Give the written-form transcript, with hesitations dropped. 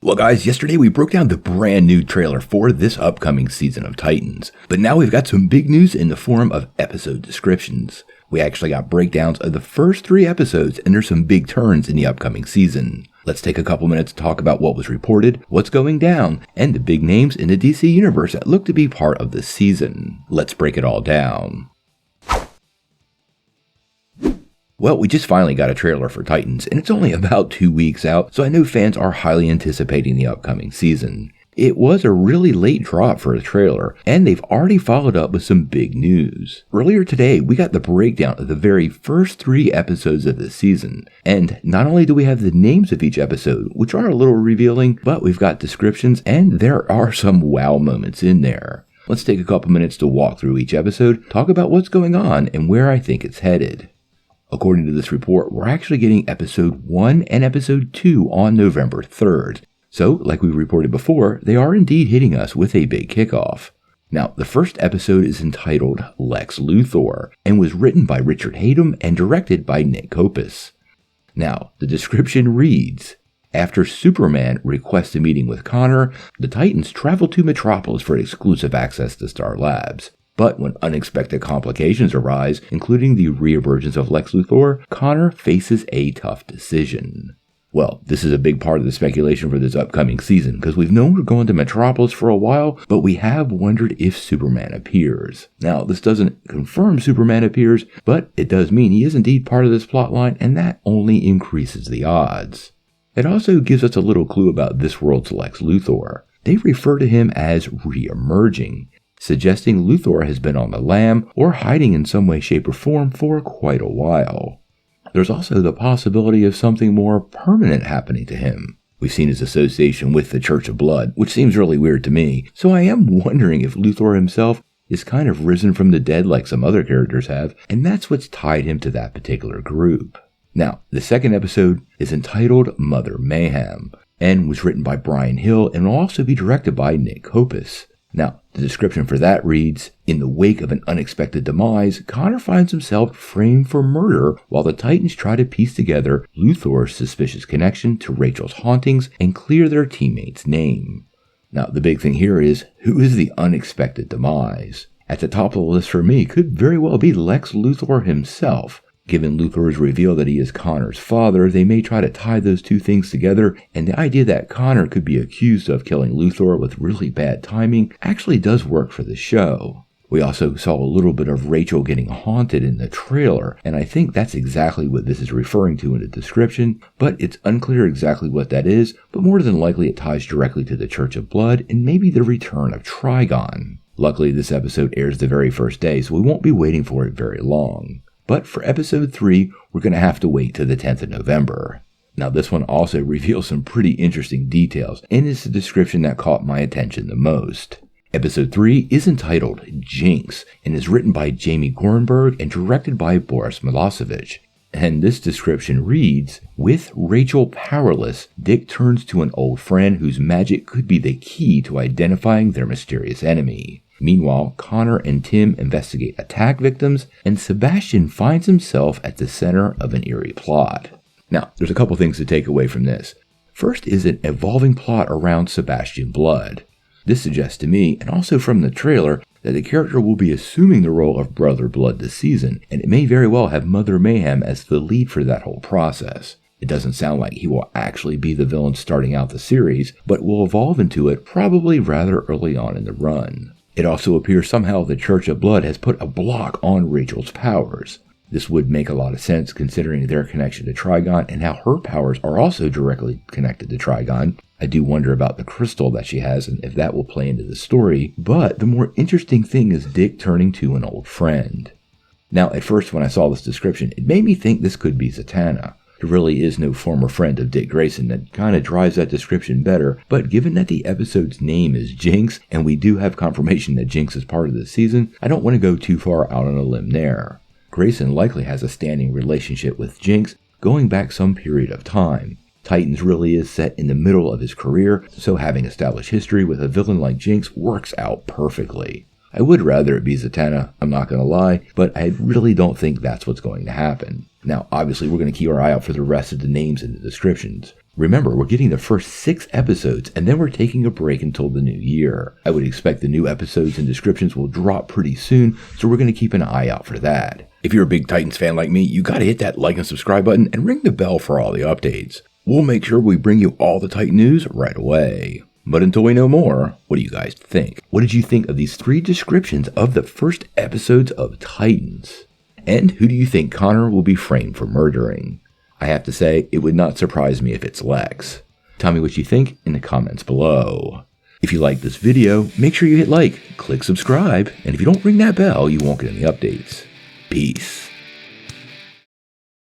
Well guys, yesterday we broke down the brand new trailer for this upcoming season of Titans, but now we've got some big news in the form of episode descriptions. We actually got breakdowns of the first 3 episodes, and there's some big turns in the upcoming season. Let's take a couple minutes to talk about what was reported, what's going down, and the big names in the DC universe that look to be part of this season. Let's break it all down. Well, we just finally got a trailer for Titans, and it's only about 2 weeks out, so I know fans are highly anticipating the upcoming season. It was a really late drop for a trailer, and they've already followed up with some big news. Earlier today, we got the breakdown of the very first 3 episodes of the season, and not only do we have the names of each episode, which are a little revealing, but we've got descriptions, and there are some wow moments in there. Let's take a couple minutes to walk through each episode, talk about what's going on, and where I think it's headed. According to this report, we're actually getting episode 1 and episode 2 on November 3rd. So, like we reported before, they are indeed hitting us with a big kickoff. Now, the first episode is entitled Lex Luthor and was written by Richard Hatem and directed by Nick Kopus. Now, the description reads, after Superman requests a meeting with Connor, the Titans travel to Metropolis for exclusive access to Star Labs. But when unexpected complications arise, including the reemergence of Lex Luthor, Connor faces a tough decision. Well, this is a big part of the speculation for this upcoming season, because we've known we're going to Metropolis for a while, but we have wondered if Superman appears. Now, this doesn't confirm Superman appears, but it does mean he is indeed part of this plotline, and that only increases the odds. It also gives us a little clue about this world's Lex Luthor. They refer to him as re-emerging, suggesting Luthor has been on the lam or hiding in some way, shape, or form for quite a while. There's also the possibility of something more permanent happening to him. We've seen his association with the Church of Blood, which seems really weird to me, so I am wondering if Luthor himself is kind of risen from the dead like some other characters have, and that's what's tied him to that particular group. Now, the second episode is entitled Mother Mayhem, and was written by Brian Hill and will also be directed by Nick Kopus. Now, the description for that reads, in the wake of an unexpected demise, Connor finds himself framed for murder while the Titans try to piece together Luthor's suspicious connection to Rachel's hauntings and clear their teammate's name. Now, the big thing here is, who is the unexpected demise? At the top of the list for me could very well be Lex Luthor himself. Given Luthor's reveal that he is Connor's father, they may try to tie those two things together, and the idea that Connor could be accused of killing Luthor with really bad timing actually does work for the show. We also saw a little bit of Rachel getting haunted in the trailer, and I think that's exactly what this is referring to in the description, but it's unclear exactly what that is, but more than likely it ties directly to the Church of Blood and maybe the return of Trigon. Luckily, this episode airs the very first day, so we won't be waiting for it very long. But for episode 3, we're going to have to wait to the 10th of November. Now, this one also reveals some pretty interesting details, and is the description that caught my attention the most. Episode 3 is entitled Jinx, and is written by Jamie Gorenberg and directed by Boris Milosevic. And this description reads, with Rachel powerless, Dick turns to an old friend whose magic could be the key to identifying their mysterious enemy. Meanwhile, Connor and Tim investigate attack victims, and Sebastian finds himself at the center of an eerie plot. Now, there's a couple things to take away from this. First is an evolving plot around Sebastian Blood. This suggests to me, and also from the trailer, that the character will be assuming the role of Brother Blood this season, and it may very well have Mother Mayhem as the lead for that whole process. It doesn't sound like he will actually be the villain starting out the series, but will evolve into it probably rather early on in the run. It also appears somehow the Church of Blood has put a block on Rachel's powers. This would make a lot of sense considering their connection to Trigon and how her powers are also directly connected to Trigon. I do wonder about the crystal that she has and if that will play into the story, but the more interesting thing is Dick turning to an old friend. Now, at first when I saw this description, it made me think this could be Zatanna. There really is no former friend of Dick Grayson that kind of drives that description better, but given that the episode's name is Jinx, and we do have confirmation that Jinx is part of the season, I don't want to go too far out on a limb there. Grayson likely has a standing relationship with Jinx, going back some period of time. Titans really is set in the middle of his career, so having established history with a villain like Jinx works out perfectly. I would rather it be Zatanna, I'm not going to lie, but I really don't think that's what's going to happen. Now, obviously, we're going to keep our eye out for the rest of the names in the descriptions. Remember, we're getting the first 6 episodes, and then we're taking a break until the new year. I would expect the new episodes and descriptions will drop pretty soon, so we're going to keep an eye out for that. If you're a big Titans fan like me, you gotta hit that like and subscribe button and ring the bell for all the updates. We'll make sure we bring you all the Titan news right away. But until we know more, what do you guys think? What did you think of these 3 descriptions of the first episodes of Titans? And who do you think Connor will be framed for murdering? I have to say, it would not surprise me if it's Lex. Tell me what you think in the comments below. If you like this video, make sure you hit like, click subscribe, and if you don't ring that bell, you won't get any updates. Peace.